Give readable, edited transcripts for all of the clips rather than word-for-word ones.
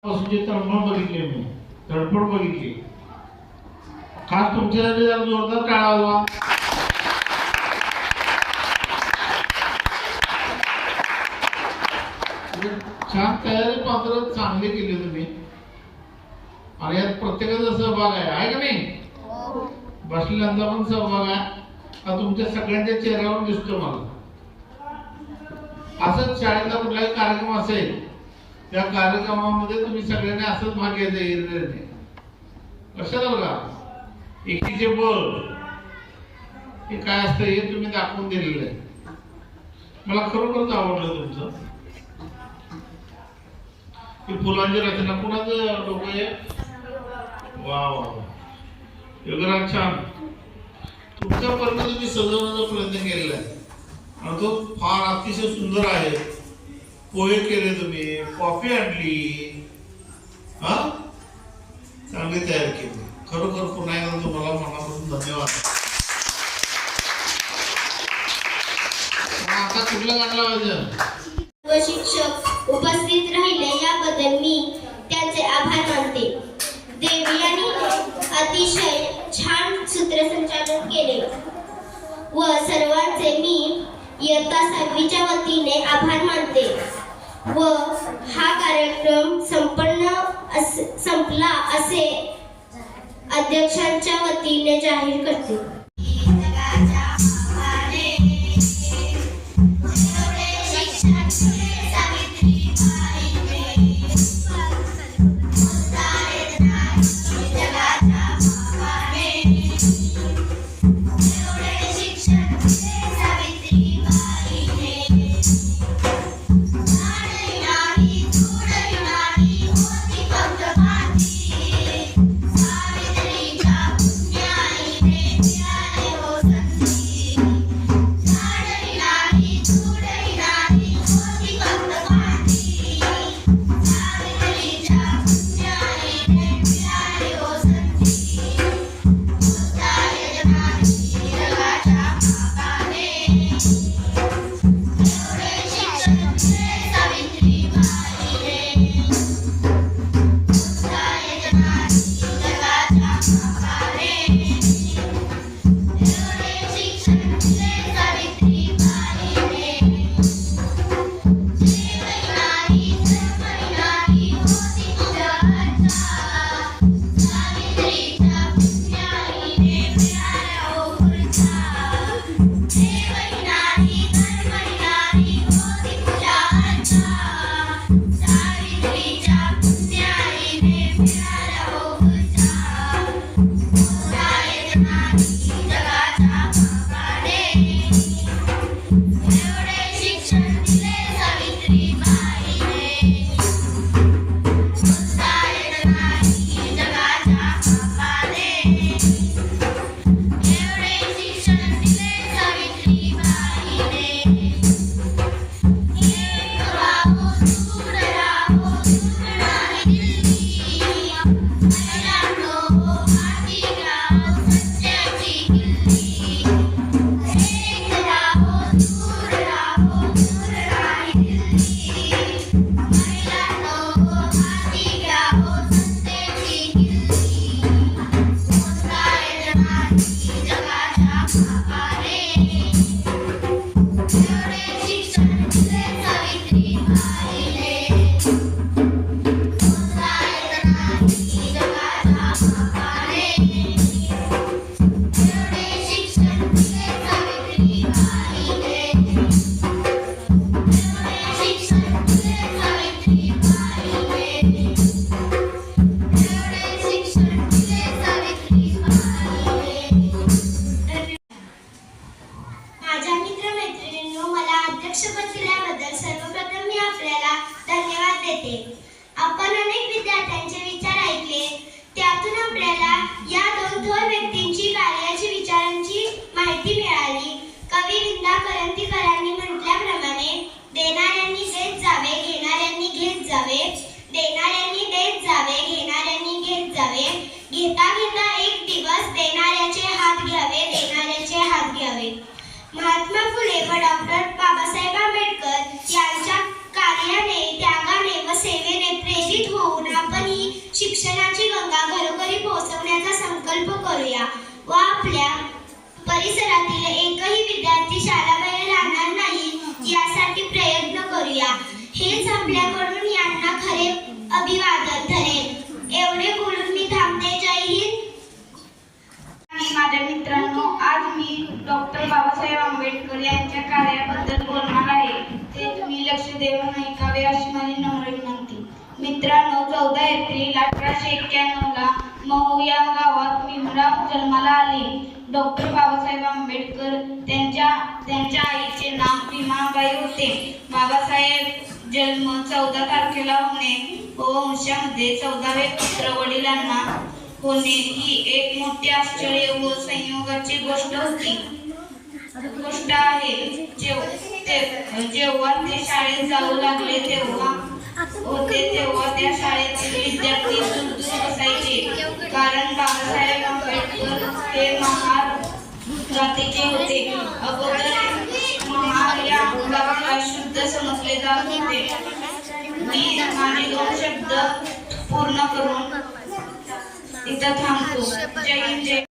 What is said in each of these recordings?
पासूनची तळमळ बघितली, मी धडपड बघितली. खास तुमच्यासाठी जरा जोरदार टाळा वाजवा. छान तयारी पात्र चांगली केली तुम्ही आणि यात प्रत्येकाचा सहभाग आहे का नाही? बसलेल्यांचा पण सहभाग आहे. हा तुमच्या सगळ्यांच्या चेहऱ्यावर दिसतो मला. असंच शाळेचा कुठलाही कार्यक्रम असेल त्या कार्यक्रमामध्ये तुम्ही सगळ्यांनी असंच भाग घ्यायचा हिरण्याने. लक्षात आलं का? एकीचे बळ हे काय असतं हे तुम्ही दाखवून दिलेलं आहे. मला खरोखरच आवडलं तुमचं. ही फुलांची रचना कुणाचं डोकं आहे? वा वा योगराज, छान. तुमच्यापर्यंत तुम्ही सजवण्याचा प्रयत्न केलेला आहे आणि तो फार अतिशय सुंदर आहे. पोहे केले तुम्ही, कॉफी आणली, हा चांगली तयार केली. खरोखर पुन्हा एकदा तुम्हाला मनापासून धन्यवाद. आता कुठलं गाणं लावायचं? शिक्षक उपस्थित राहिले याबद्दल मी त्यांचे आभार मानते. देवी यांनी अतिशय छान सूत्रसंचालन केले व सर्वांचे मी इयत्ता 6वीच्या वतीने आभार मानते व हा कार्यक्रम संपला असे अध्यक्षांच्या वतीने जाहीर करते. आपण अनेक विद्यार्थ्यांचे विचार ऐकले, त्यातून आपल्याला या दोन थोर व्यक्तींची कार्याची विचारांची माहिती मिळाली. कवी विंदा करंदीकरांनी म्हटल्याप्रमाणे देणाऱ्यांनी देत जावे, घेणाऱ्यांनी घेत जावे, देणाऱ्यांनी देत जावे, घेणाऱ्यांनी घेत जावे, घेता घेता एक दिवस देणाऱ्याचे हात घ्यावे, देणाऱ्याचे हात घ्यावे. महात्मा फुले व डॉक्टर बाबासाहेब आंबेडकर यांच्या कार्याने, त्यागाने व सेवेने प्रेरित होऊन शिक्षणाची गंगा घरोघरी पोहोचवण्याचा संकल्प करूया व आपल्या परिसरातील एकही विद्यार्थी शाळाबाहेर राहणार नाही यासाठी प्रयत्न करूया. हेच आपल्याकडून यांना खरे अभिवादन ठरेल. एवढे बोलून मी थांबते. जय हिंद. आणि माझ्या मित्रांनो, आज मी डॉक्टर बाबासाहेब आंबेडकर यांच्या कार्याबद्दल बोलणार आहे. ते तुम्ही लक्ष देऊन ऐकावे अशी माझी नम्र विनंती. मित्रांनो, 14 एप्रिल 1891 ला महू या गावात भीमराव जन्माला आले. डॉक्टर बाबासाहेब आंबेडकर त्यांच्या आईचे नाव भीमाबाई होते. बाबासाहेब जन्म 14 तारखेला होणे व वंशामध्ये 14वे पुत्र वडिलांना होणे ही एक मोठी आश्चर्य व संयोगाची गोष्ट आहे. जेव्हा ते शाळेत जाऊ लागले तेव्हा त्या शाळेतील विद्यार्थी दूर दूर बसायचे, कारण बाबासाहेब आंबेडकर हे महार जातीचे होते. अगोदर महार या अंगाला शुद्ध समजले जात होते. मी माझे 2 शब्द पूर्ण करून इथं थांबतो. जय हिंद. जय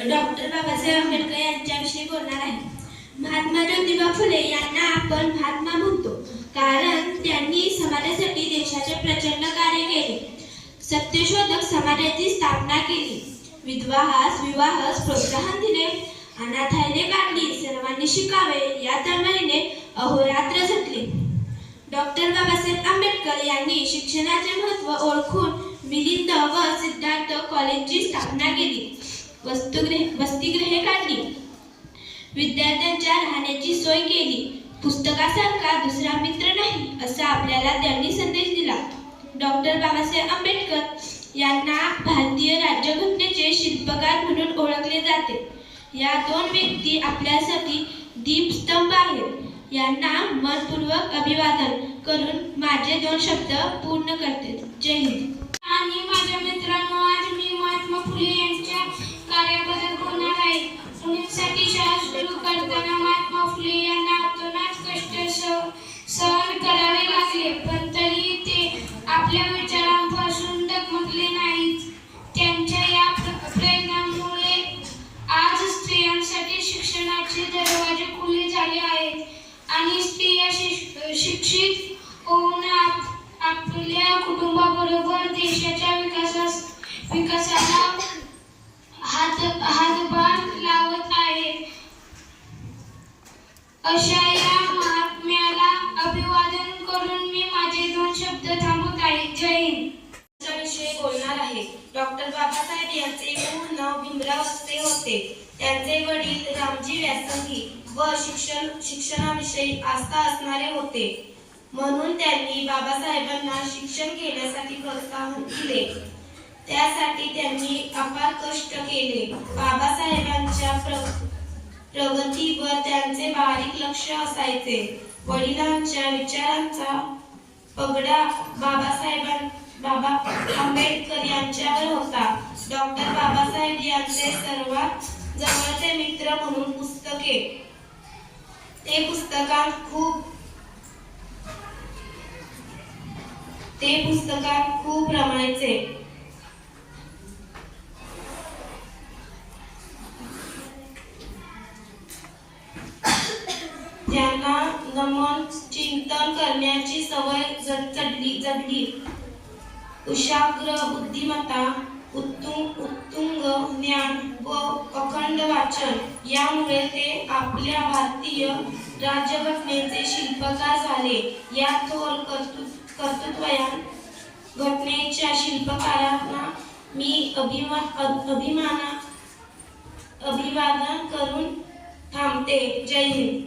डॉक्टर बाबासाहेब आंबेडकर यांच्याविषयी बोलणार आहे. महात्मा ज्योतिबा फुले यांना आपण महात्मा म्हणतो, कारण त्यांनी समाजासाठी देशाचे प्रचंड कार्य केले. सत्यशोधक समाजाची स्थापना केली, विवाहास प्रोत्साहन दिले, अनाथालये काढली, सर्वांनी शिकावे या तळमळीने अहोरात्र झटले. डॉक्टर बाबासाहेब आंबेडकर यांनी शिक्षणाचे महत्त्व ओळखून मिलिंद व सिद्धार्थ कॉलेजची स्थापना केली, वसतिगृहे काढली, विद्यार्थ्यांच्या राहण्याची सोय केली. पुस्तकासारखा दुसरा मित्र नाही असा आपल्याला त्यांनी संदेश दिला. डॉक्टर बाबासाहेब आंबेडकर यांना भारतीय राज्यघटनेचे शिल्पकार म्हणून ओळखले जाते. या 2 व्यक्ती आपल्यासाठी दीपस्तंभ आहेत. यांना मनपूर्वक अभिवादन करून माझे 2 शब्द पूर्ण करते. जय हिंद. आणि माझ्या मित्रांनो, आज मी महात्मा फुले यांच्या कार्याबद्दल बोलणार आहे. मुलींसाठी शाळा सुरू करताना महात्मा फुले यांना अतोनात कष्ट सहन करावे लागले, पण तरी ते आपल्या विचारांपासून डगमगले नाहीत. त्यांच्या या प्रयत्नांमुळे आज स्त्रियांसाठी शिक्षणाचे दरवाजे खुले झाले आहेत आणि स्त्रिया शिक्षित होऊन आपल्या कुटुंबाबरोबर देशाच्या विकासाला हातभार लावत आहेत. अशा या महात्म्याला अभिवादन करून मी माझे 2 शब्द थांबवत आहे. जय हिंद. विषयी बोलणार आहे. डॉक्टर बाबासाहेब यांचे मूळ नाव भीमराव असे होते. त्यांचे वडील रामजी व्यासंगी व शिक्षणाविषयी आस्था असणारे होते. म्हणून त्यांनी बाबासाहेबांना शिक्षण घेण्यासाठी प्रोत्साहन दिले. त्यासाठी त्यांनी अपार कष्ट केले. बाबासाहेबांच्या प्रगतीवर त्यांचे बारीक लक्ष असायचे. वडिलांच्या विचारांचा पगडा बाबा आंबेडकर यांच्यावर होता. डॉक्टर बाबासाहेब यांचे सर्वात जवळचे मित्र म्हणून ते पुस्तकात खूप रमायचे. त्यांना नमन चिंतन करण्याची सवय जडली. कुशाग्र बुद्धिमत्ता, उत्तुंग ज्ञान व अखंड वाचन यामुळे ते आपल्या भारतीय राज्यघटनेचे शिल्पकार झाले. या थोर कर्तृत्ववान घटनेच्या शिल्पकारांना मी अभिवादन करून थांबते. जय हिंद.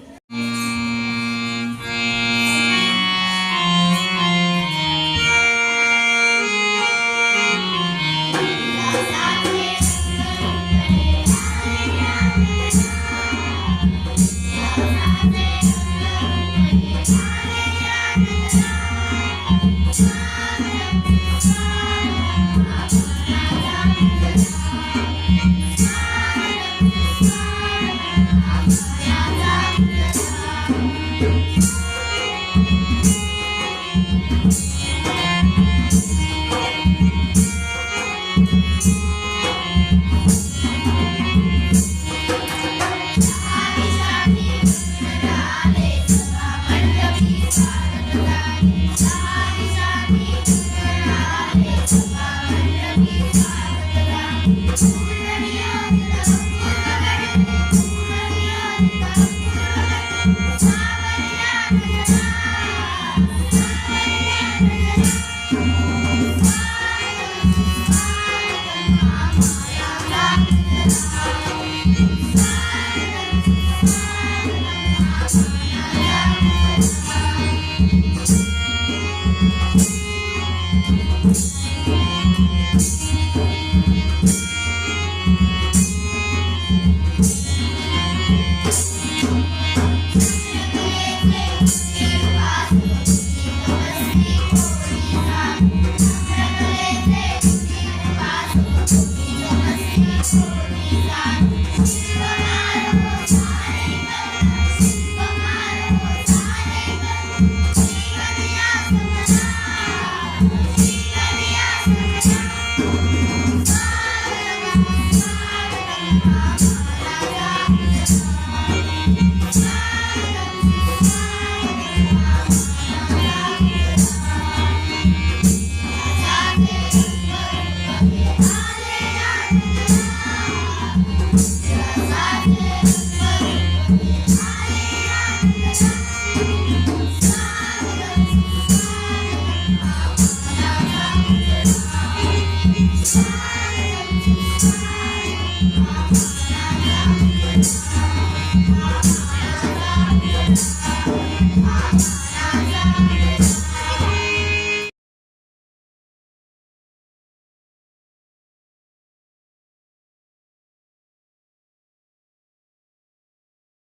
Thank you.